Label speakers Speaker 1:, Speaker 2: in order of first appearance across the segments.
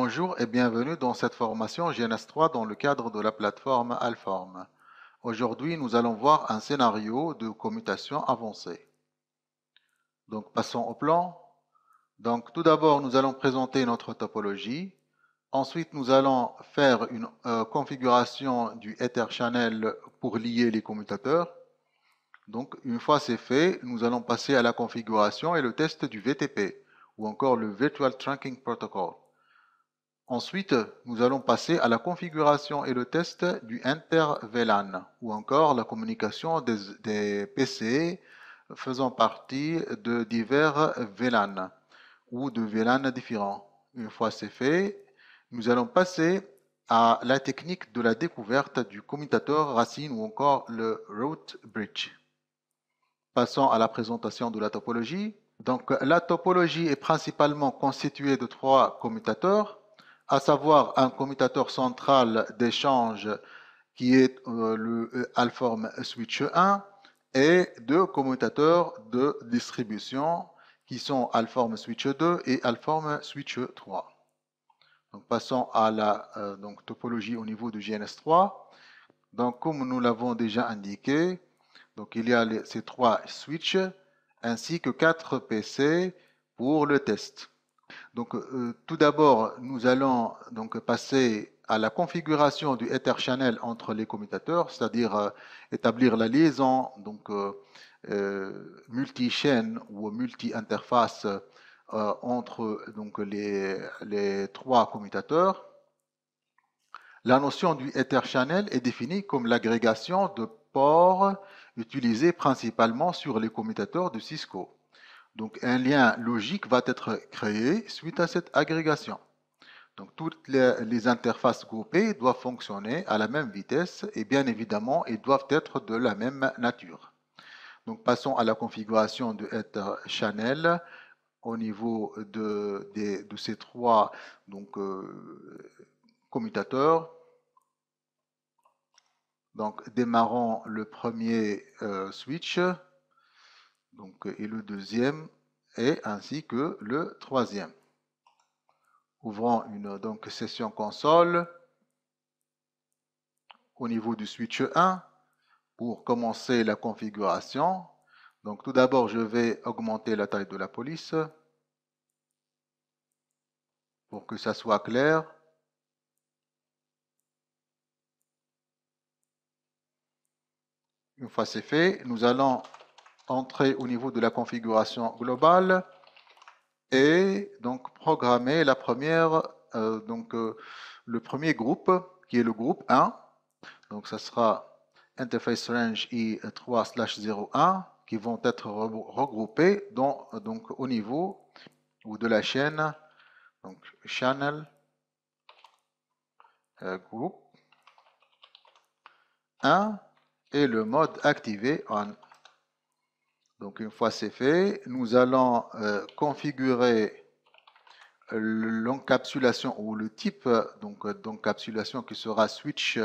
Speaker 1: Bonjour et bienvenue dans cette formation GNS3 dans le cadre de la plateforme Alform. Aujourd'hui, nous allons voir un scénario de commutation avancée. Donc, passons au plan. Donc, tout d'abord, nous allons présenter notre topologie. Ensuite, nous allons faire une configuration du Ether Channel pour lier les commutateurs. Donc, une fois c'est fait, nous allons passer à la configuration et le test du VTP, ou encore le Virtual Trunking Protocol. Ensuite, nous allons passer à la configuration et le test du inter-VLAN, ou encore la communication des PC faisant partie de divers VLAN, ou de VLAN différents. Une fois c'est fait, nous allons passer à la technique de la découverte du commutateur racine ou encore le root bridge. Passons à la présentation de la topologie. Donc, la topologie est principalement constituée de trois commutateurs, à savoir un commutateur central d'échange qui est le Alform Switch 1 et deux commutateurs de distribution qui sont Alform Switch 2 et Alform Switch 3. Donc, passons à la topologie au niveau du GNS3. Donc, comme nous l'avons déjà indiqué, donc il y a ces trois switches ainsi que 4 PC pour le test. Donc, tout d'abord, nous allons donc passer à la configuration du Ether Channel entre les commutateurs, c'est-à-dire établir la liaison donc multi-chaîne ou multi-interface entre donc les trois commutateurs. La notion du Ether Channel est définie comme l'agrégation de ports utilisés principalement sur les commutateurs de Cisco. Donc, un lien logique va être créé suite à cette agrégation. Donc, toutes les interfaces groupées doivent fonctionner à la même vitesse et bien évidemment, elles doivent être de la même nature. Donc, passons à la configuration de Ether Channel au niveau de ces trois commutateurs. Donc, démarrons le premier switch et le deuxième et ainsi que le troisième. Ouvrons une session console au niveau du switch 1 pour commencer la configuration. Donc, tout d'abord, je vais augmenter la taille de la police pour que ça soit clair. Une fois c'est fait, nous allons entrer au niveau de la configuration globale et donc programmer la première, le premier groupe qui est le groupe 1. Donc ça sera interface range I3/01 qui vont être regroupés au niveau ou de la chaîne donc channel group 1 et le mode activé on. Donc une fois c'est fait, nous allons configurer l'encapsulation ou le type d'encapsulation qui sera switch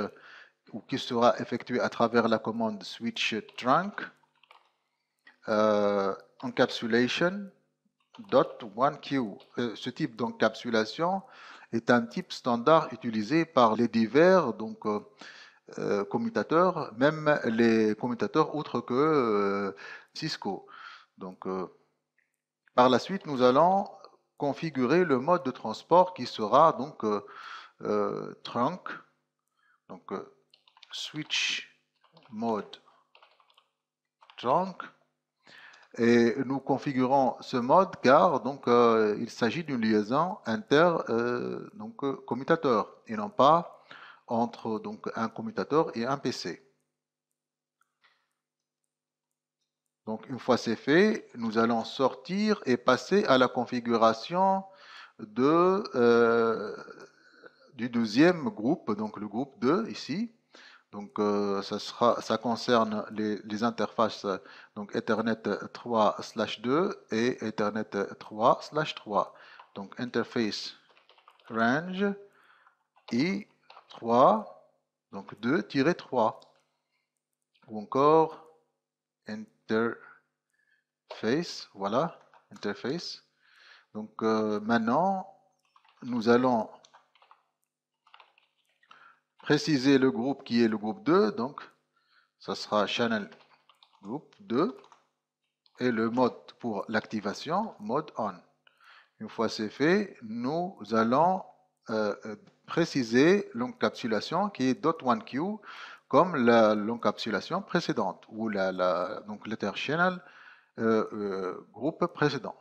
Speaker 1: ou qui sera effectué à travers la commande switch trunk encapsulation.1q. Ce type d'encapsulation est un type standard utilisé par les divers commutateurs, même les commutateurs autres que Cisco. Donc, par la suite, nous allons configurer le mode de transport qui sera trunk, switch mode trunk. Et nous configurons ce mode car il s'agit d'une liaison commutateur et non pas entre un commutateur et un PC. Donc une fois c'est fait, nous allons sortir et passer à la configuration du deuxième groupe, donc le groupe 2 ici. Donc ça concerne les interfaces Ethernet 3/2 et Ethernet 3/3. Donc interface range I3 2-3 ou encore interface, voilà, interface. Donc maintenant, nous allons préciser le groupe qui est le groupe 2, donc ça sera channel group 2 et le mode pour l'activation, mode on. Une fois c'est fait, nous allons préciser l'encapsulation qui est .1q comme l'encapsulation précédente ou donc l'Ether-channel groupe précédent.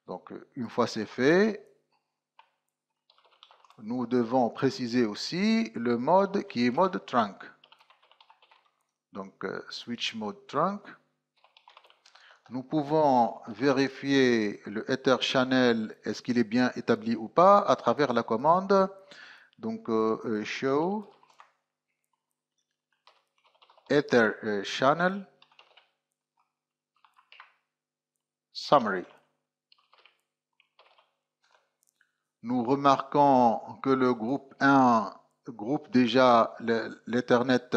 Speaker 1: Donc une fois c'est fait, nous devons préciser aussi le mode qui est mode trunk. Donc switch mode trunk. Nous pouvons vérifier le Ether channel, est-ce qu'il est bien établi ou pas, à travers la commande. Donc show Ether channel summary. Nous remarquons que le groupe 1 groupe déjà l'Ethernet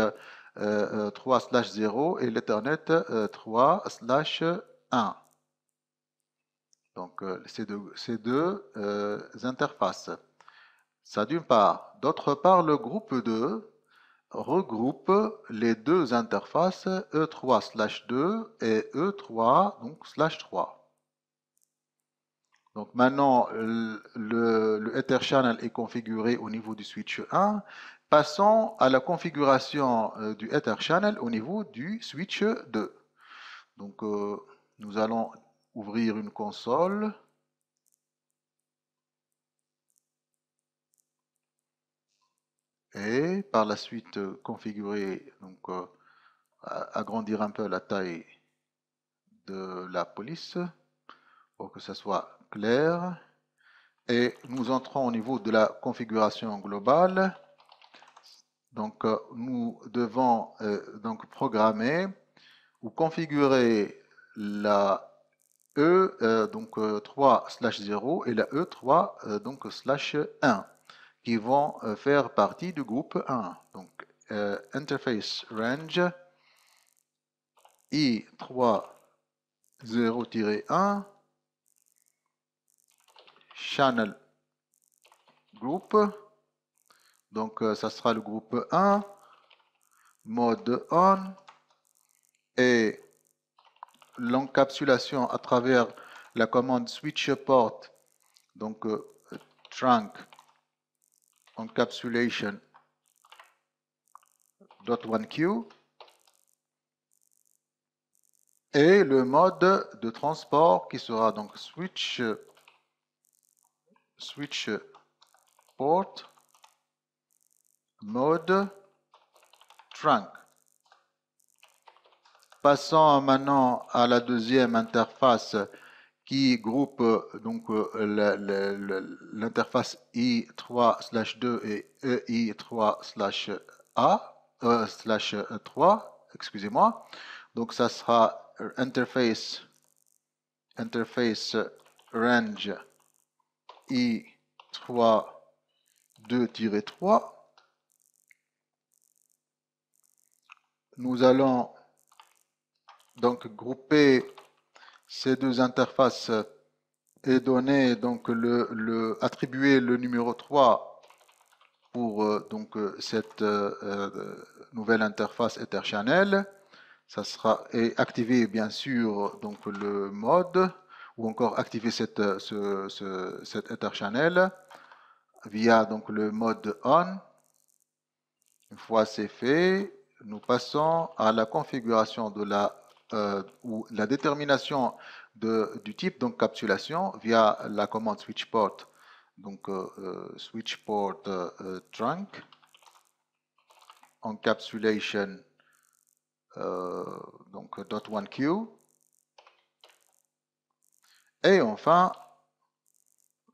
Speaker 1: 3/0 et l'Ethernet 3/1. Donc ces deux interfaces. Ça d'une part. D'autre part, le groupe 2 regroupe les deux interfaces E3/2 et E3 donc /3. Donc maintenant, le Ether channel est configuré au niveau du switch 1. Passons à la configuration du Ether channel au niveau du switch 2. Donc nous allons ouvrir une console. Et par la suite configurer, donc agrandir un peu la taille de la police pour que ça soit clair. Et nous entrons au niveau de la configuration globale. Donc nous devons donc programmer ou configurer la E donc 3/0 et la E3 donc /1 qui vont faire partie du groupe 1. Donc interface range i3.0-1 channel group. Donc ça sera le groupe 1, mode on et l'encapsulation à travers la commande switch port, donc trunk encapsulation .1q et le mode de transport qui sera donc switch port mode trunk. Passons maintenant à la deuxième interface qui groupe donc l'interface i3/2 et ei3/3, excusez-moi. Donc ça sera interface range i3.2-3. Nous allons donc grouper ces deux interfaces et donner donc attribuer le numéro 3 pour donc cette nouvelle interface Ether channel. Ça sera et activer bien sûr donc le mode ou encore activer cet Ether channel via donc le mode on. Une fois c'est fait, nous passons à la configuration de ou la détermination du type d'encapsulation via la commande switch port. Donc switch port trunk encapsulation donc .1q et enfin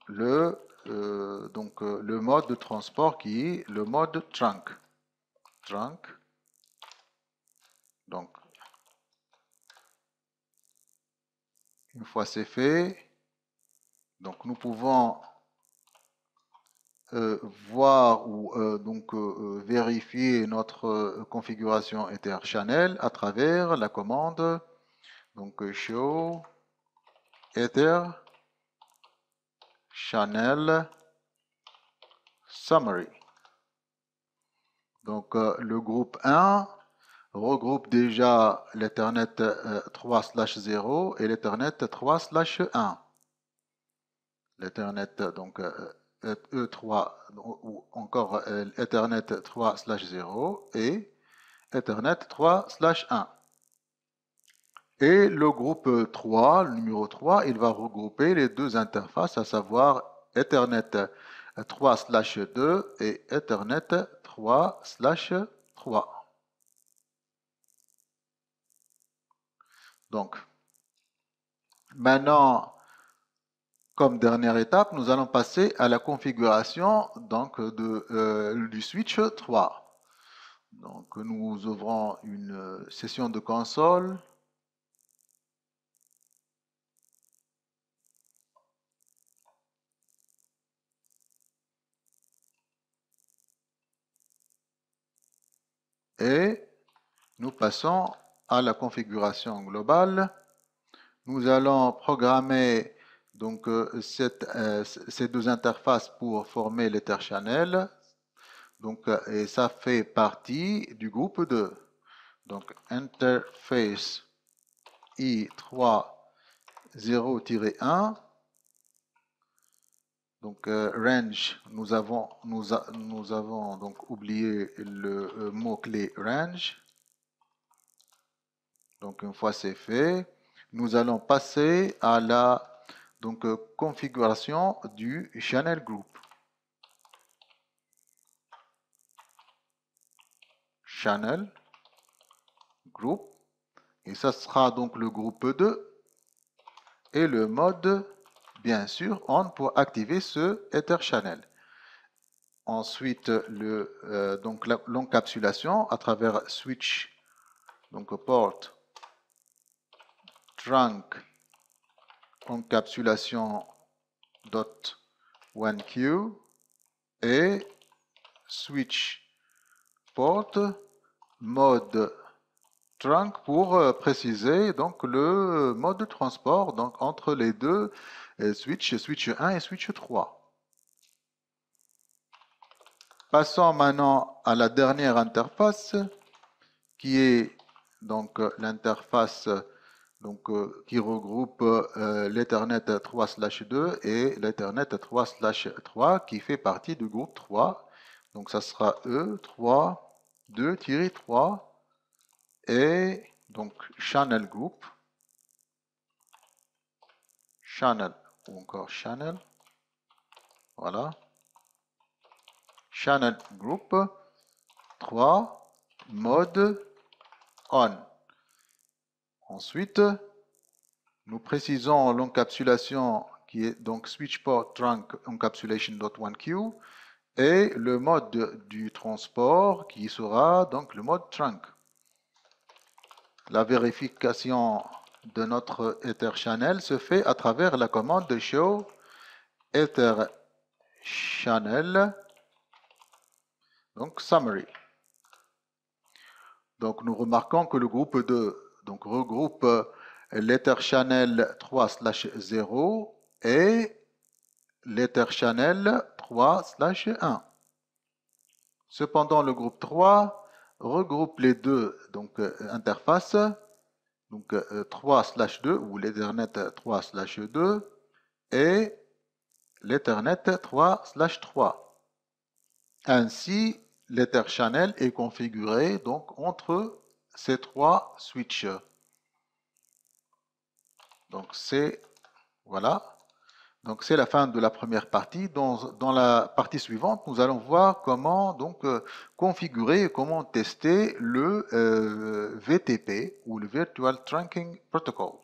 Speaker 1: le mode de transport qui est le mode trunk. Donc une fois c'est fait, donc nous pouvons voir ou donc vérifier notre configuration Ether channel à travers la commande donc show Ether channel summary. Donc, le groupe 1 regroupe déjà l'Ethernet 3/0 et l'Ethernet 3/1. L'Ethernet, donc E3, ou encore Ethernet 3/0 et Ethernet 3/1. Et le groupe 3, le numéro 3, il va regrouper les deux interfaces, à savoir Ethernet 3/2 et Ethernet 3/3. Donc, maintenant, comme dernière étape, nous allons passer à la configuration donc, du switch 3. Donc, nous ouvrons une session de console. Et nous passons à la configuration globale. Nous allons programmer donc, ces deux interfaces pour former l'Etherchannel. Donc, et ça fait partie du groupe 2. Donc, interface I3 0-1. Donc, range, nous avons donc oublié le mot-clé range. Donc, une fois c'est fait, nous allons passer à la configuration du channel group. Channel group. Et ça sera donc le groupe 2 et le mode, bien sûr, on pour activer ce Ether Channel. Ensuite, l'encapsulation à travers switch, donc port, trunk, encapsulation .1q et switch port mode trunk pour préciser donc le mode de transport donc entre les deux switch 1 et switch 3. Passons maintenant à la dernière interface qui est donc l'interface qui regroupe l'Ethernet 3/2 et l'Ethernet 3/3 qui fait partie du groupe 3. Donc ça sera E3 2-3 et donc channel group, channel ou encore channel, voilà, channel group 3 mode on. Ensuite, nous précisons l'encapsulation qui est donc switch port trunk encapsulation.1q et le mode du transport qui sera donc le mode trunk. La vérification de notre Ether Channel se fait à travers la commande de show Ether Channel, donc summary. Donc nous remarquons que le groupe 2 donc, regroupe l'Ether Channel 3/0 et l'Ether Channel 3/1. Cependant, le groupe 3 regroupe les deux interfaces, donc 3/2 ou l'Ethernet 3/2 et l'Ethernet 3/3. Ainsi, l'Ether Channel est configuré donc entre ces trois switches. Donc c'est voilà. Donc c'est la fin de la première partie. Dans la partie suivante, nous allons voir comment donc configurer et comment tester le VTP ou le Virtual Trunking Protocol.